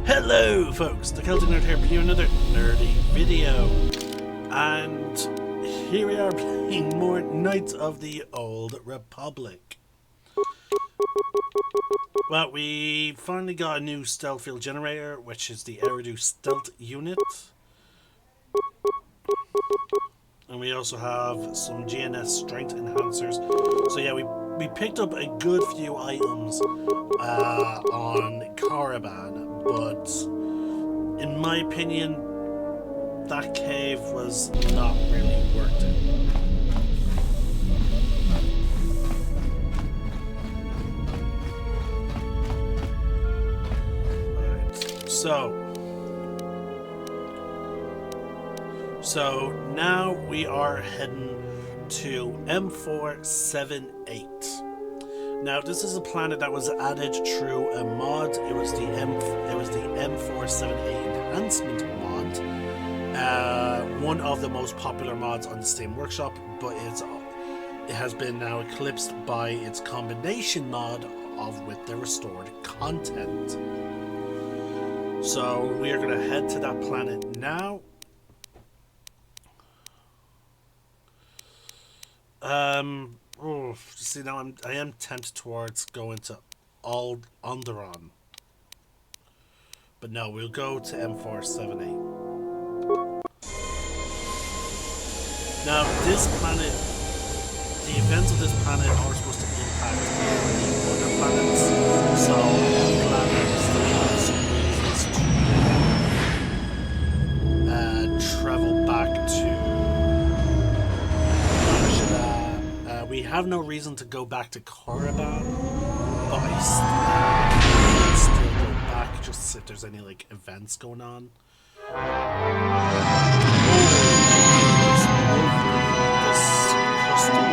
Hello folks, the Celtic Nerd here bringing you another nerdy video. And here we are playing more Knights of the Old Republic. Well, we finally got a new stealth field generator, which is the Eridu stealth unit. And we also have some GNS strength enhancers. So yeah, we picked up a good few items on Caravan, but in my opinion, that cave was not really worth it. Alright, so now we are heading to M478. Now this is a planet that was added through a mod. It was the M478 enhancement mod. One of the most popular mods on the Steam Workshop, but it has been now eclipsed by its combination mod with the restored content. So we are going to head to that planet now. See, now I am tempted towards going to Alderon, but no, we'll go to M478. Now, this planet, the events of this planet are supposed to impact the other planets, so I'm glad that we still have some reasons to travel back to shaddaa. We have no reason to go back to Caravan, but I still go back just to see if there's any like events going on. This custom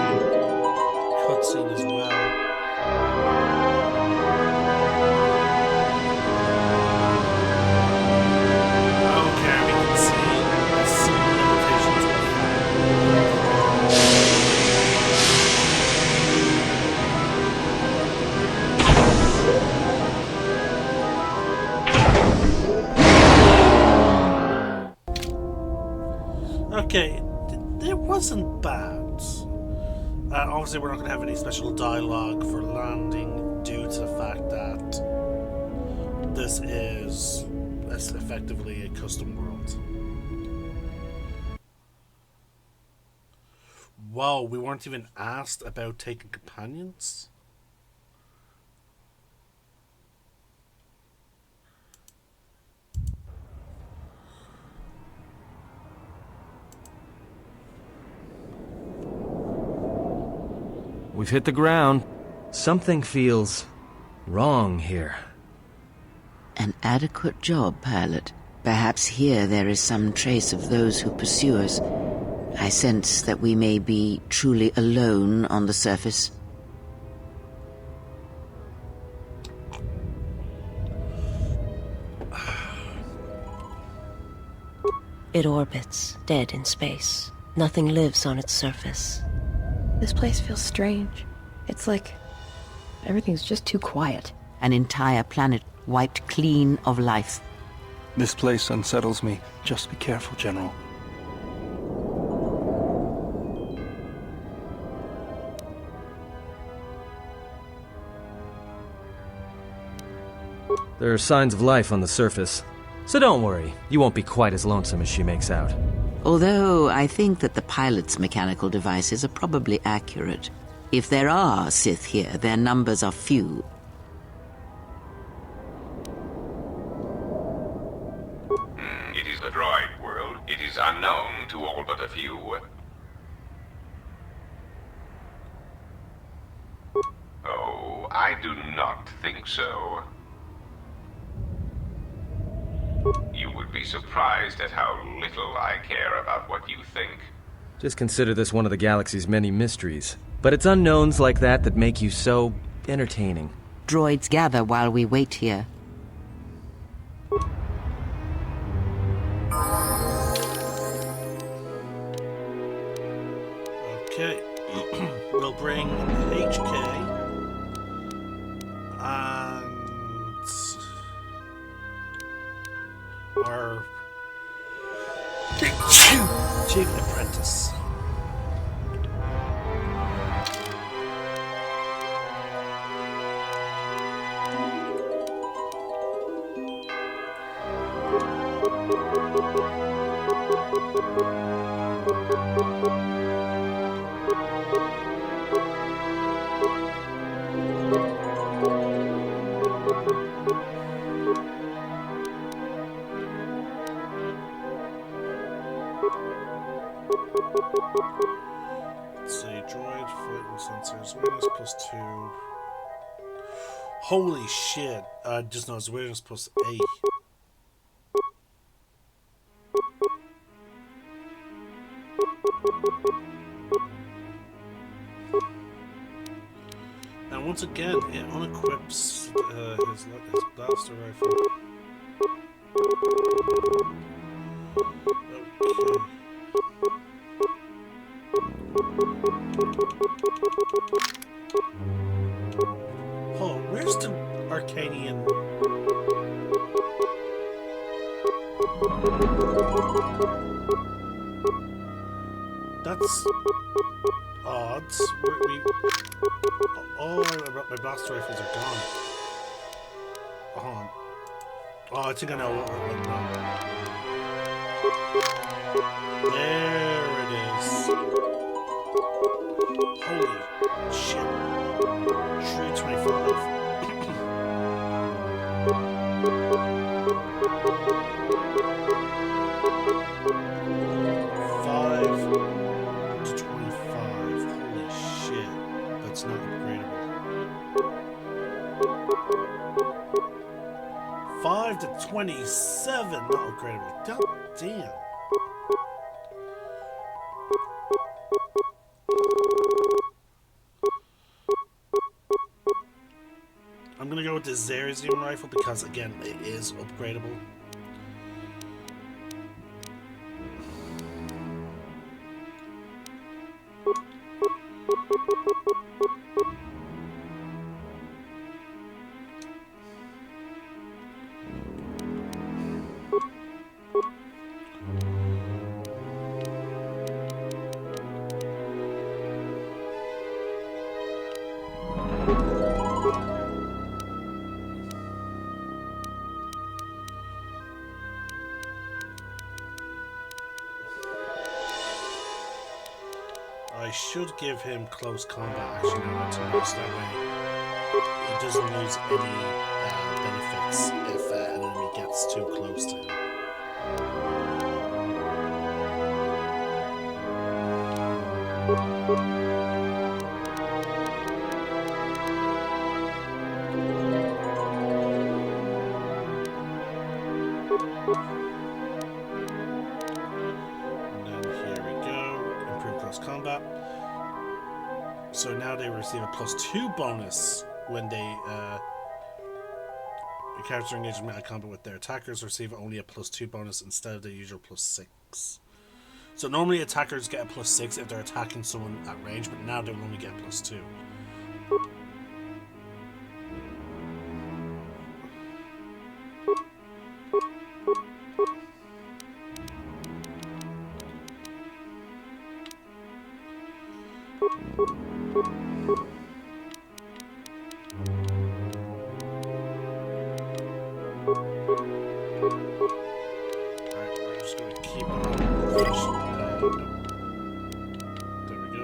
cutscene as well. Okay, we can see some limitations of Okay, it wasn't bad. Obviously, we're not going to have any special dialogue for landing due to the fact that this is effectively a custom world. Wow, we weren't even asked about taking companions? We've hit the ground. Something feels wrong here. An adequate job, pilot. Perhaps here there is some trace of those who pursue us. I sense that we may be truly alone on the surface. It orbits, dead in space. Nothing lives on its surface. This place feels strange. It's like everything's just too quiet. An entire planet wiped clean of life. This place unsettles me. Just be careful, General. There are signs of life on the surface. So don't worry, you won't be quite as lonesome as she makes out. Although I think that the pilot's mechanical devices are probably accurate. If there are Sith here, their numbers are few. It is the droid world. It is unknown to all but a few. Oh, I do not think so. You would be surprised at how little I care about what you think. Just consider this one of the galaxy's many mysteries. But it's unknowns like that that make you so entertaining. Droids gather while we wait here. Okay. We'll bring HK. And our chief apprentice. Let's see, droid, fighting sensors, awareness +2. Holy shit! Just noticed awareness +8. And once again, it unequips his blaster rifle. Okay. Oh, where's the Arcanian? That's odd. All my blaster rifles are gone. Oh, I think I know what we're looking at. There it is. Holy shit. 325. Five to 25. Holy shit. That's not upgradable. 5 to 27. Not upgradable. God damn. I'm gonna go with the Zerazium rifle because, again, it is upgradable. I should give him close combat actually now to notice that way he doesn't lose any benefits if an enemy gets too close to him. And then here we go, improve close combat. So now they receive a +2 bonus when they a character engages in melee combat with their attackers receive only a +2 bonus instead of the usual +6. So normally attackers get a +6 if they're attacking someone at range, but now they'll only get a +2. Alright, we're just going to keep on finishing. There we go.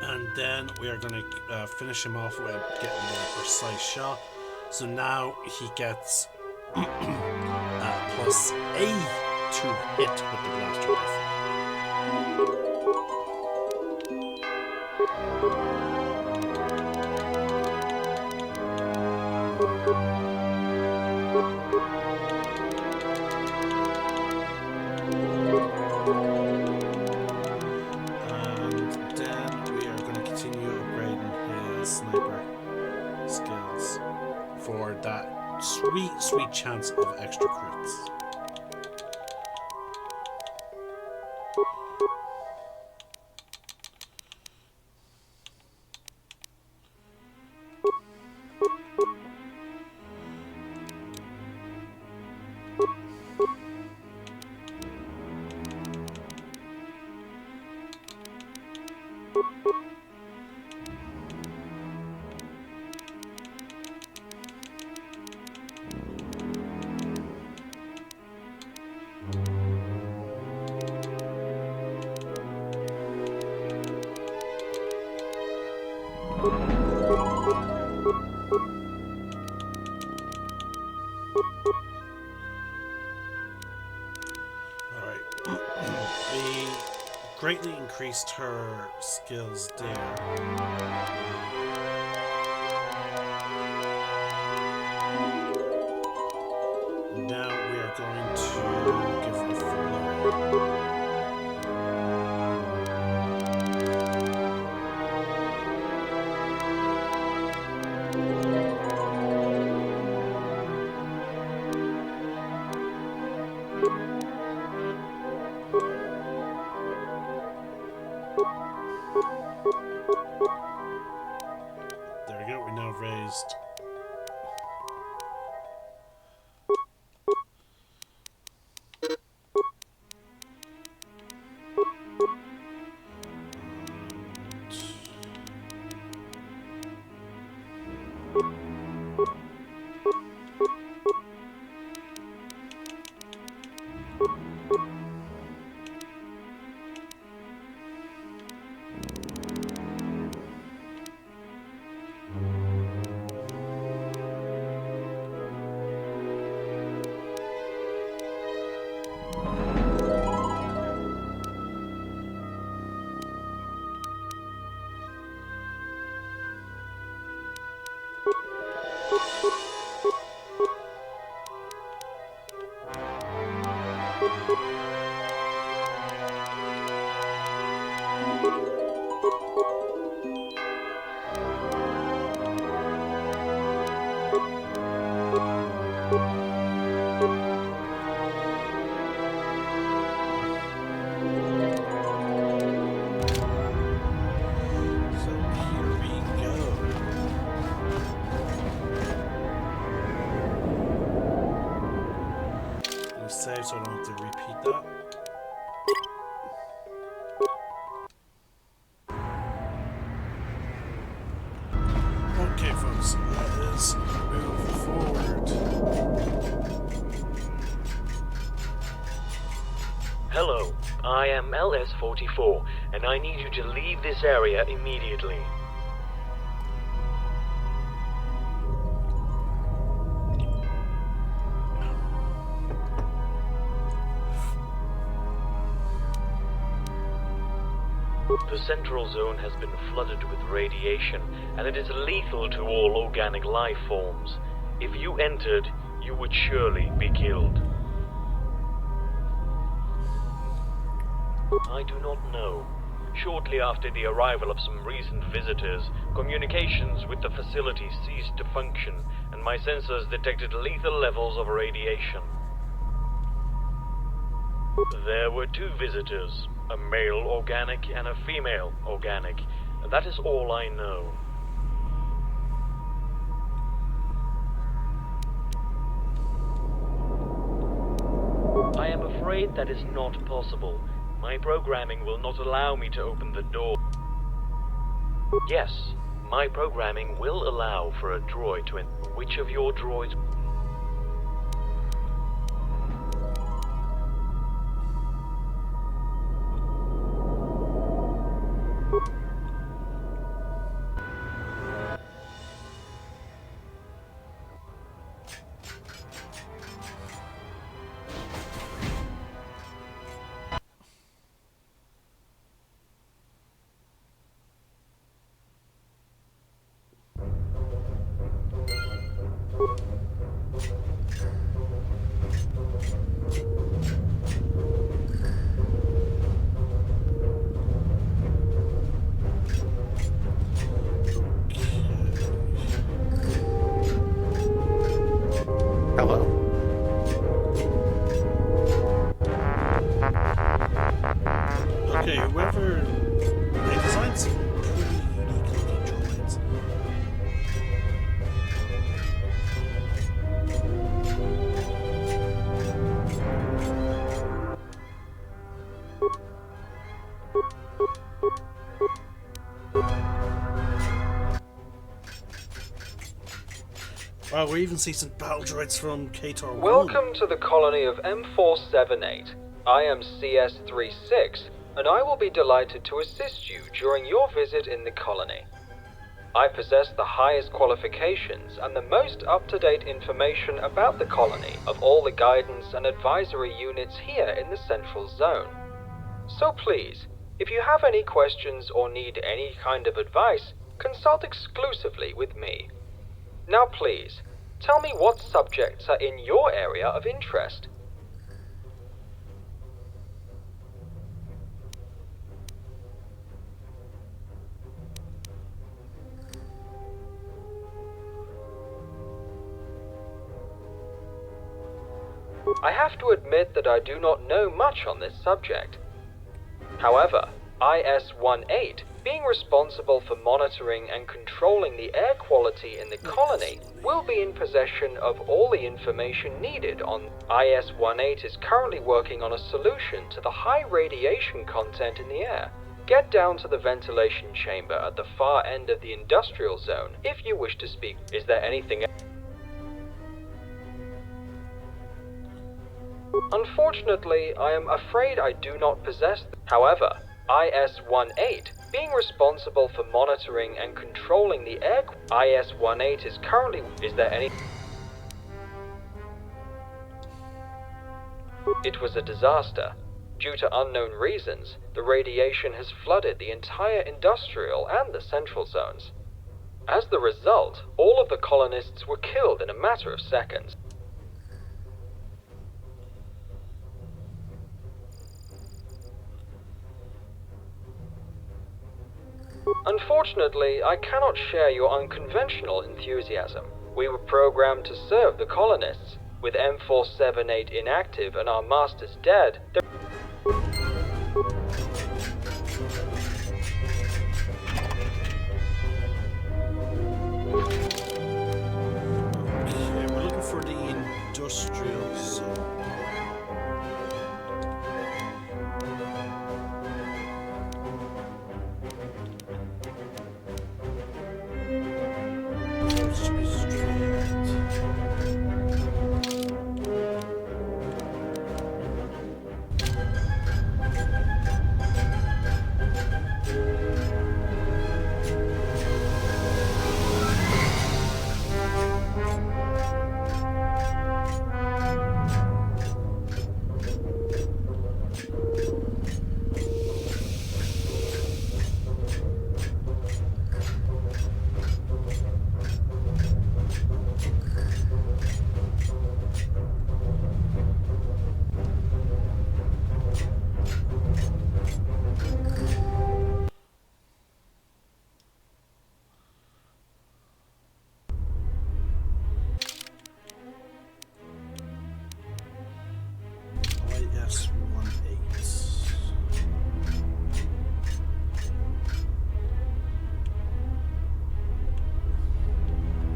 And then we are going to finish him off with getting the precise shot. So now he gets +8 to hit with the blaster rifle. Sniper skills for that sweet chance of extra crits. greatly increased her skills there. Now we are going to give her a full. There we go, we now raised. Save so I don't have to repeat that. Okay, folks, let us move forward. Hello, I am LS-44, and I need you to leave this area immediately. The central zone has been flooded with radiation, and it is lethal to all organic life forms. If you entered, you would surely be killed. I do not know. Shortly after the arrival of some recent visitors, communications with the facility ceased to function, and my sensors detected lethal levels of radiation. There were 2 visitors, a male organic and a female organic. That is all I know. I am afraid that is not possible. My programming will not allow me to open the door. Yes, my programming will allow for a droid to enter. Which of your droids? Hello. Okay, whoever they designed some pretty unique looking droids. Wow, we even see some battle droids from KOTOR 1. Welcome to the colony of M478. I am CS36, and I will be delighted to assist you during your visit in the colony. I possess the highest qualifications and the most up-to-date information about the colony of all the guidance and advisory units here in the Central Zone. So please, If you have any questions or need any kind of advice, consult exclusively with me. Now please, tell me what subjects are in your area of interest. I have to admit that I do not know much on this subject. However, IS-18, being responsible for monitoring and controlling the air quality in the colony, will be in possession of all the information needed on IS-18 is currently working on a solution to the high radiation content in the air. Get down to the ventilation chamber at the far end of the industrial zone if you wish to speak. Is there anything else? Unfortunately, I am afraid I do not possess them. However, IS-18, being responsible for monitoring and controlling the air... IS-18 is currently... Is there any... It was a disaster. Due to unknown reasons, the radiation has flooded the entire industrial and the central zones. As the result, all of the colonists were killed in a matter of seconds. Unfortunately, I cannot share your unconventional enthusiasm. We were programmed to serve the colonists. With M478 inactive and our masters dead, Okay, we're looking for the industrial zone. Should be straight.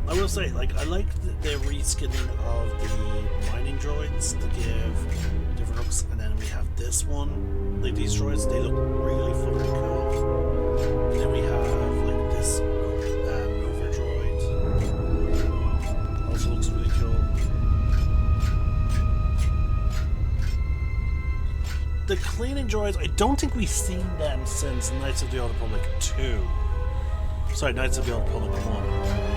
I will say, like, I like the reskinning of the mining droids to give different looks, and then we have this one. Like, these droids, they look really fucking cool. And then we have, like, this mover droid. Also looks really cool. The cleaning droids, I don't think we've seen them since Knights of the Old Republic 2. Sorry, Knights of the Old Republic 1.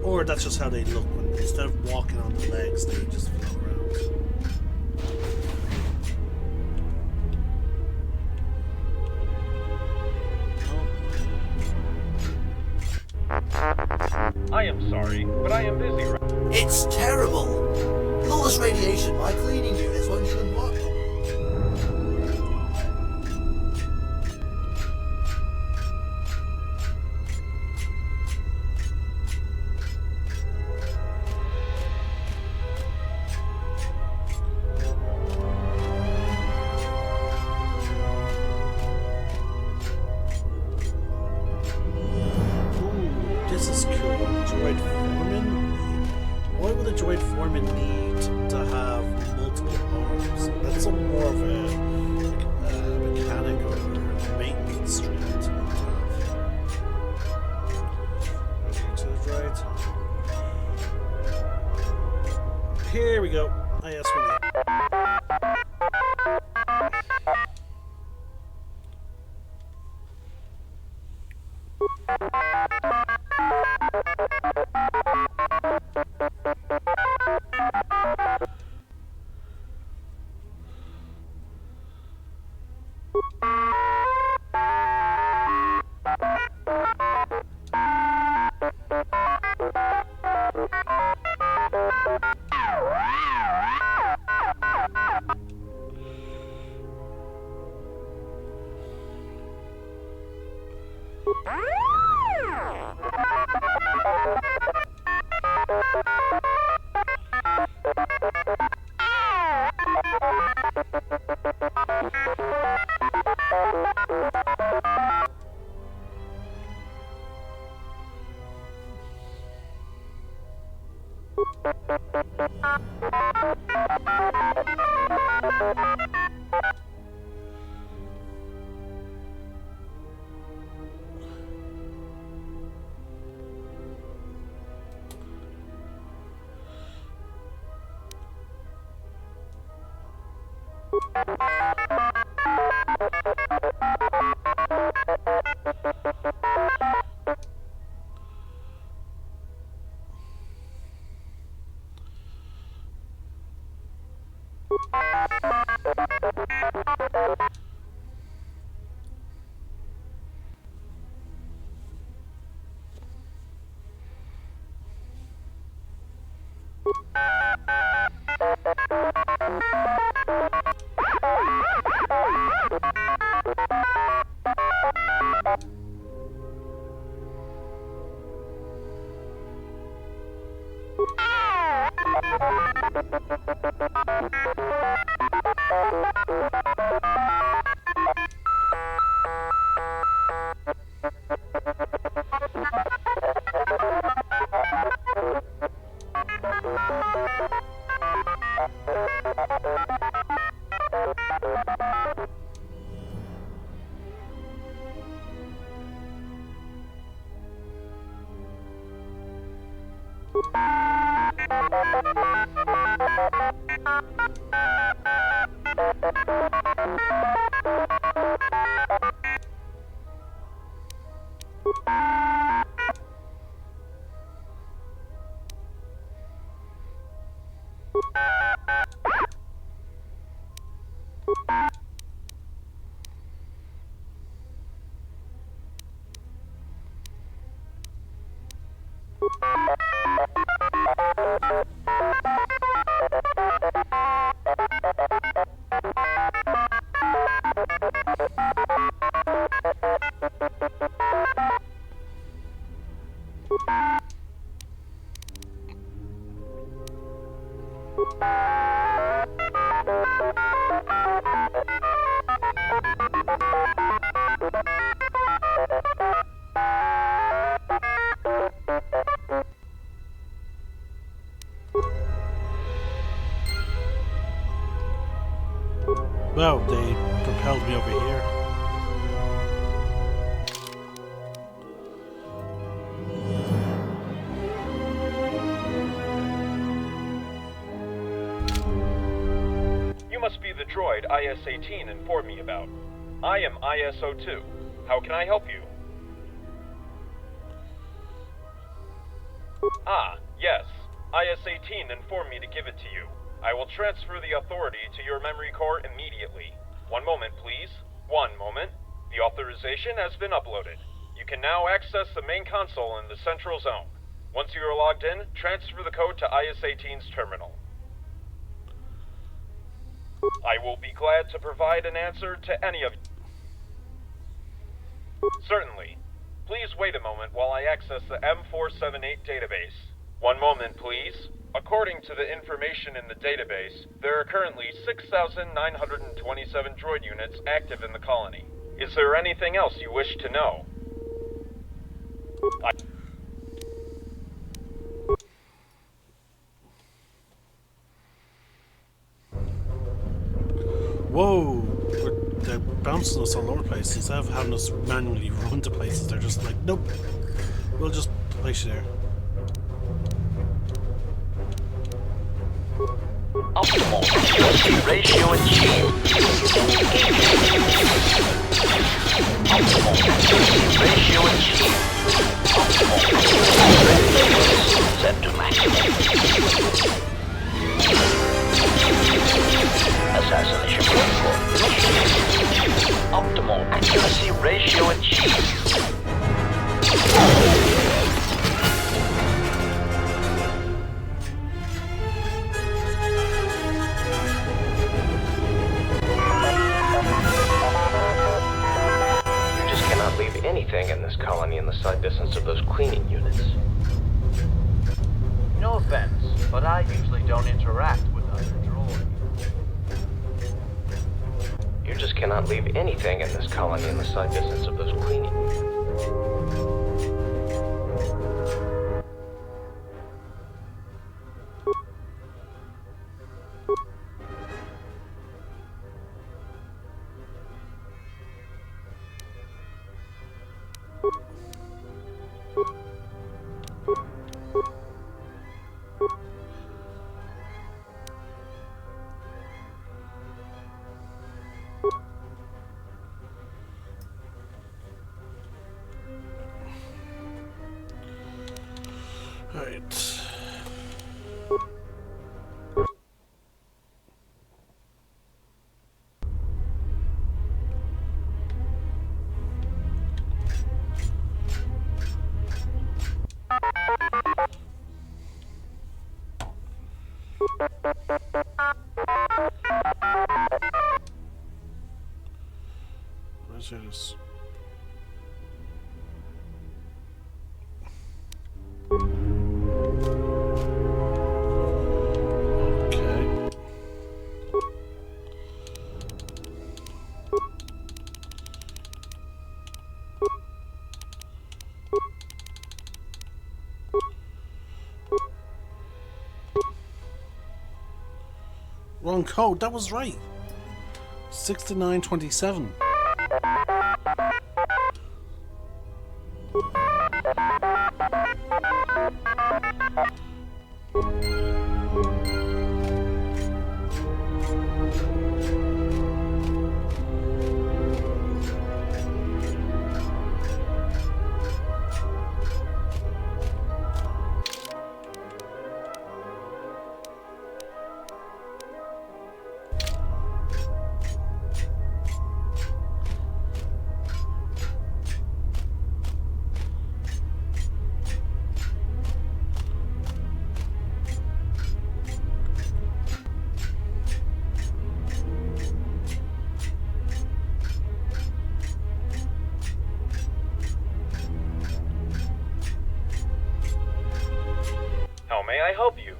Or that's just how they look when instead of walking on the legs, they just float around. I am sorry, but I am busy right now. It's terrible! With all this radiation, my cleaning units won't even work. need to have multiple arms. That's some more of a mechanic or maintenance stream to have. Okay, to the right. Here we go. IS-18. Well, they propelled me over here. You must be the droid IS-18 informed me about. I am IS-02. How can I help you? Ah, yes. IS-18 informed me to give it to you. I will transfer the authority to your memory core immediately. One moment, please. One moment. The authorization has been uploaded. You can now access the main console in the central zone. Once you are logged in, transfer the code to IS-18's terminal. I will be glad to provide an answer to any of you. Certainly. Please wait a moment while I access the M478 database. One moment, please. According to the information in the database, there are currently 6,927 droid units active in the colony. Is there anything else you wish to know? Whoa! They're bouncing us all over the place. Instead of having us manually run to places, they're just like, nope, we'll just place you there. Optimal accuracy ratio achieved. Optimal accuracy ratio achieved. Optimal accuracy ratio set to maximum. Assassination protocol initiated. Optimal accuracy ratio achieved. Anything in this colony in the sight distance of those cleaning units. No offense, but I usually don't interact with other droids. You just cannot leave anything in this colony in the sight distance of those cleaning units. Alright. Where's this? Wrong code, that was right. 6927. May I help you?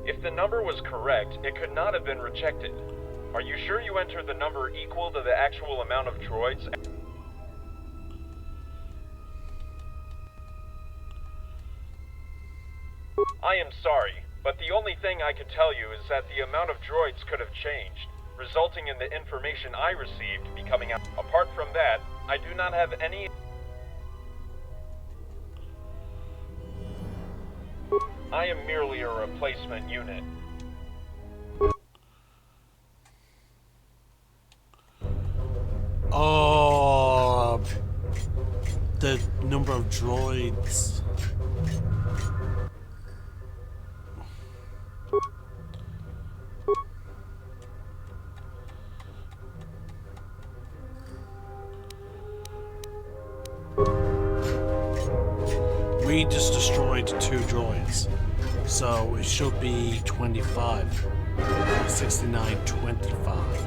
If the number was correct, it could not have been rejected. Are you sure you entered the number equal to the actual amount of droids? I am sorry, but the only thing I could tell you is that the amount of droids could have changed, resulting in the information I received becoming out. Apart from that, I do not have any... I am merely a replacement unit. Oh, the number of droids. We just destroyed 2 droids, so it should be 25. 6925.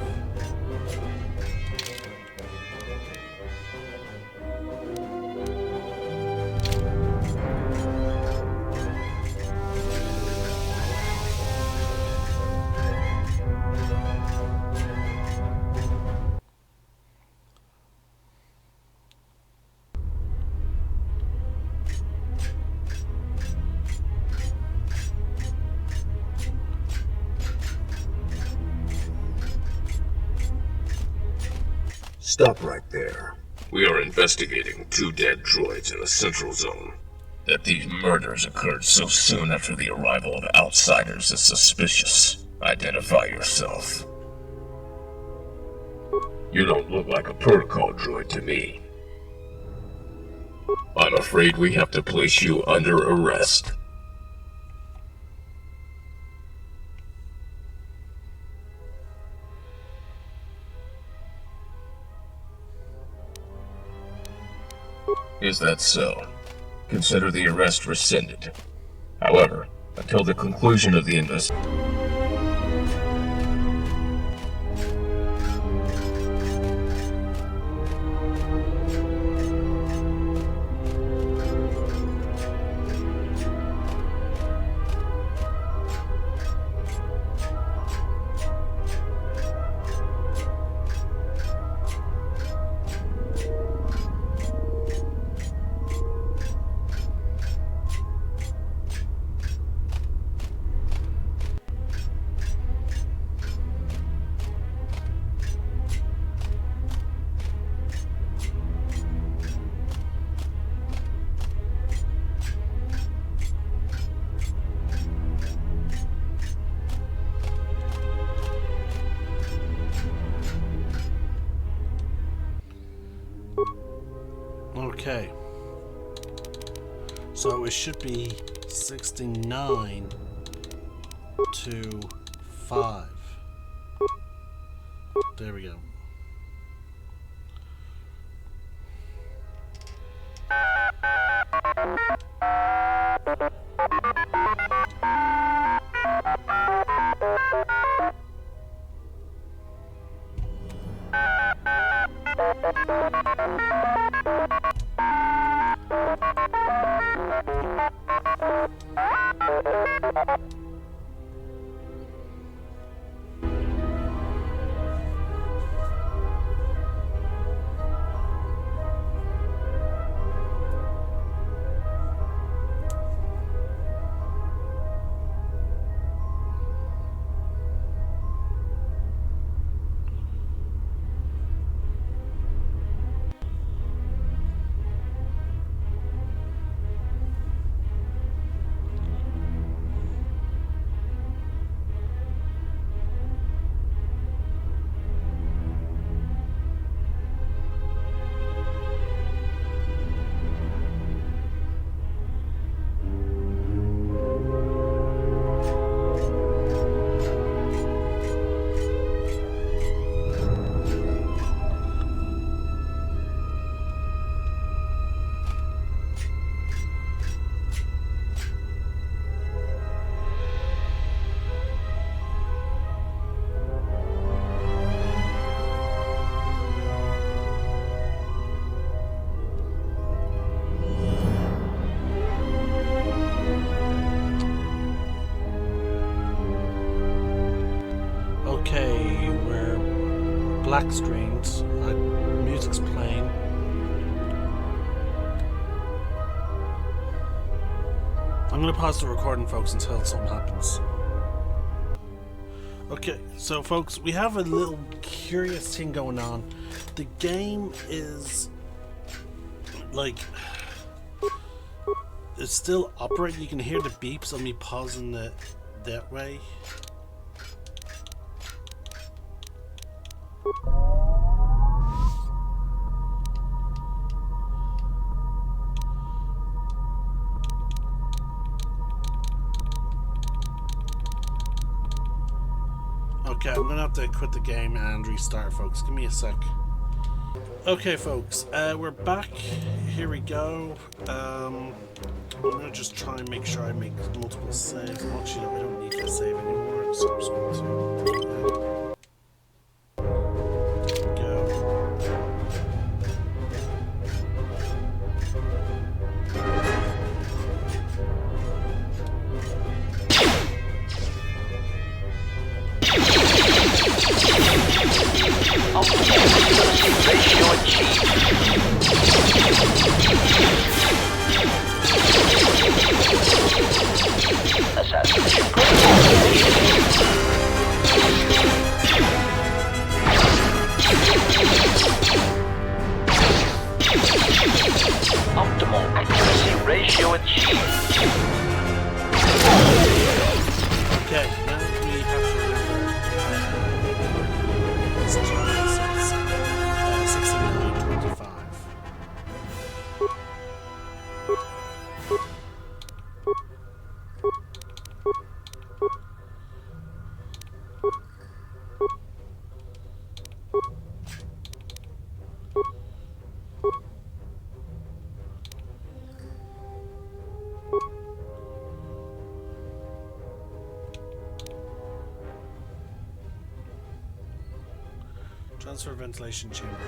Stop right there. We are investigating 2 dead droids in the Central Zone. That these murders occurred so soon after the arrival of outsiders is suspicious. Identify yourself. You don't look like a protocol droid to me. I'm afraid we have to place you under arrest. Is that so? Consider the arrest rescinded. However, until the conclusion of the investigation... Okay. So it should be 69 to 5. There we go. Okay, we're black screens. Music's playing. I'm gonna pause the recording, folks, until something happens. Okay, so folks, we have a little curious thing going on. The game is like it's still operating. You can hear the beeps of me pausing it that way. Okay, I'm gonna have to quit the game and restart, folks. Give me a sec. Okay, folks, we're back. Here we go. I'm gonna just try and make sure I make multiple saves. Actually, I don't need to save anymore, so I'm just going to Assassination. Transfer ventilation chamber.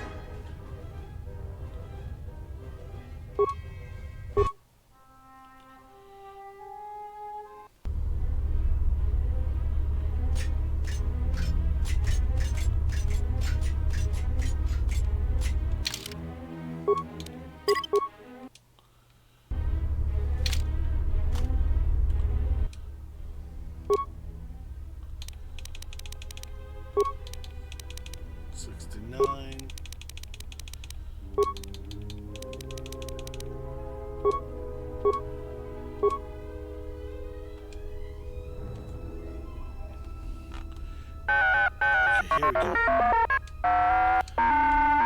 Here we go.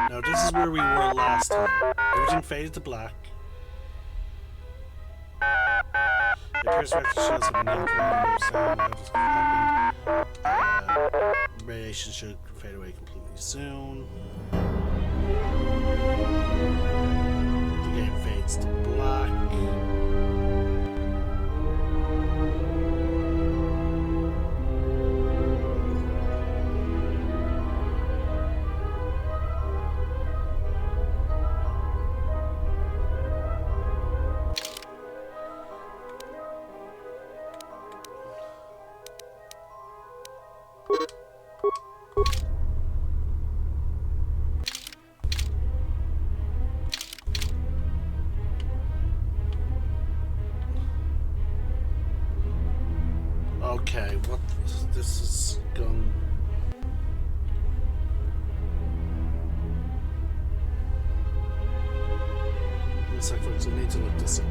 Now this is where we were last time. Everything faded to black. The appears to shows have been held sound. How this happened. Radiation should fade away completely soon. The game fades to black. Okay, what this is going. One sec, folks. I need to look this up.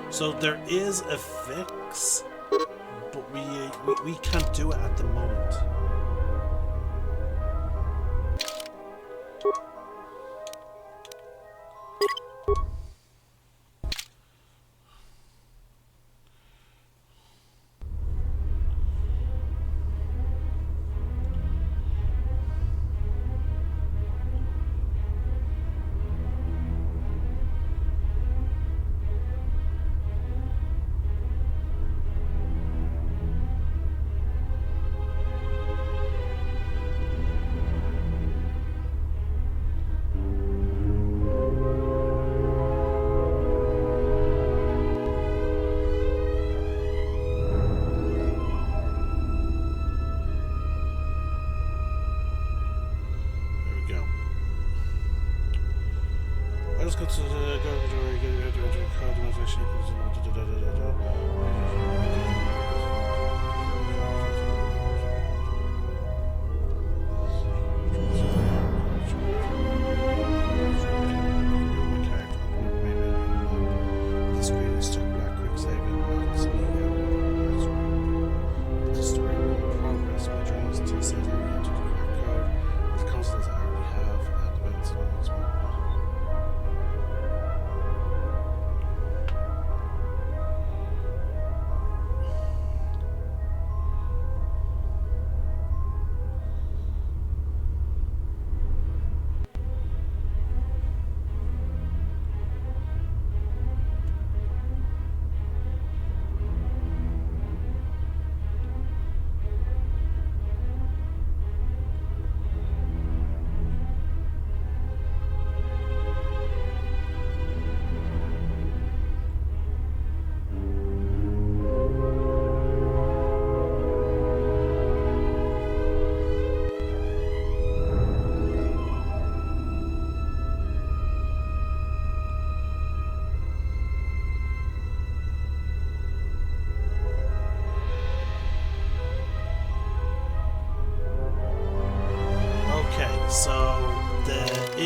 So there is a fix, but we can't do it at the moment. Let's go to the coordination.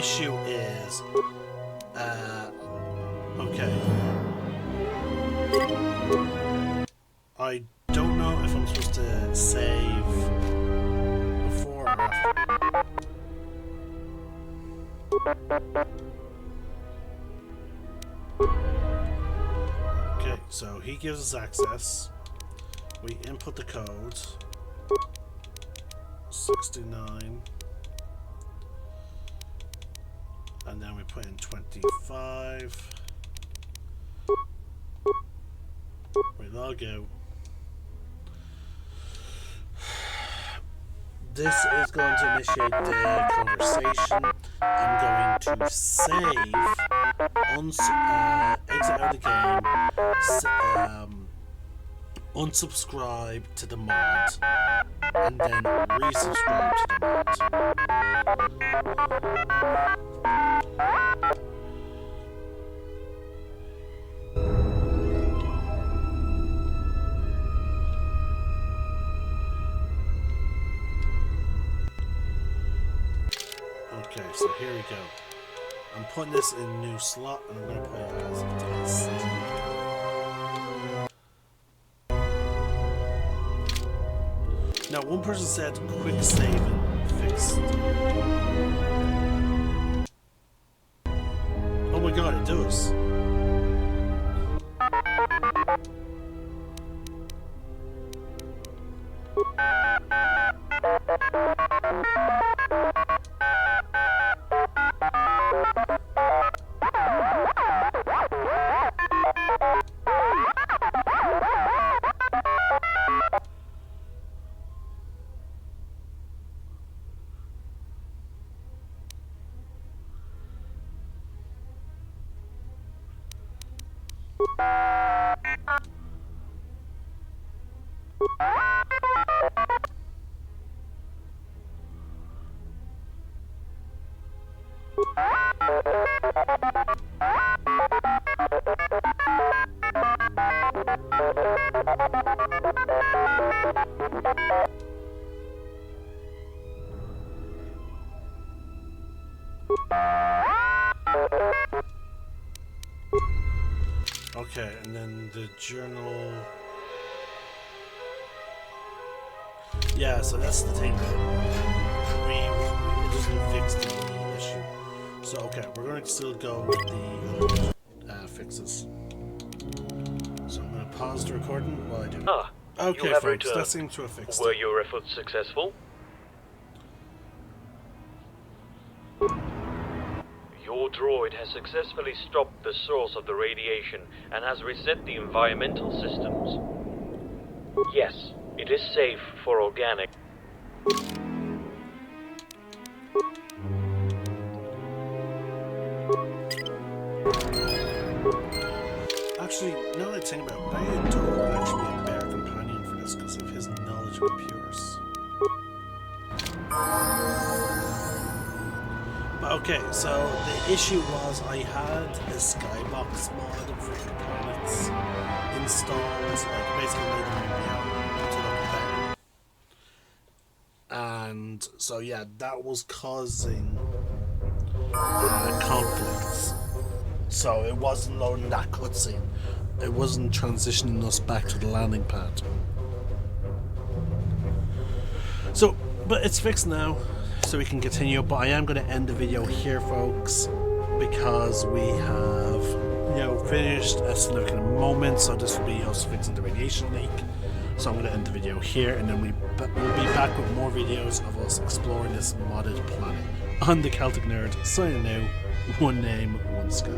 issue is, okay. I don't know if I'm supposed to save before or after. Okay, so he gives us access. We input the code. 69. And then we put in 25. We log out. This is going to initiate the conversation. I'm going to save, exit out of the game, unsubscribe to the mod, and then resubscribe to the mod. Okay, so here we go. I'm putting this in a new slot, and I'm going to put it as this. Now, one person said quick saving fixed. Oh my god, it does. Okay, and then the journal. Yeah, so that's the thing that it doesn't fix the issue. So okay, we're going to still go with the other fixes. So I'm going to pause the recording while I do. Okay, folks, returned. That seems to have fixed it. Were your efforts successful? Your droid has successfully stopped the source of the radiation and has reset the environmental systems. Yes, it is safe for organic. Actually, now that I think about it, Bayotor would actually be a better companion for this because of his knowledge of computers. But okay, so the issue was I had a skybox mod for components installed, like basically made them to look better. And so yeah, that was causing conflicts. So it wasn't loading that cutscene. It wasn't transitioning us back to the landing pad. So, but it's fixed now, so we can continue. But I am going to end the video here, folks, because we have, finished a significant moment. So this will be us fixing the radiation leak. So I'm going to end the video here, and then we'll be back with more videos of us exploring this modded planet. I'm the Celtic Nerd, signing out. One name, one sky.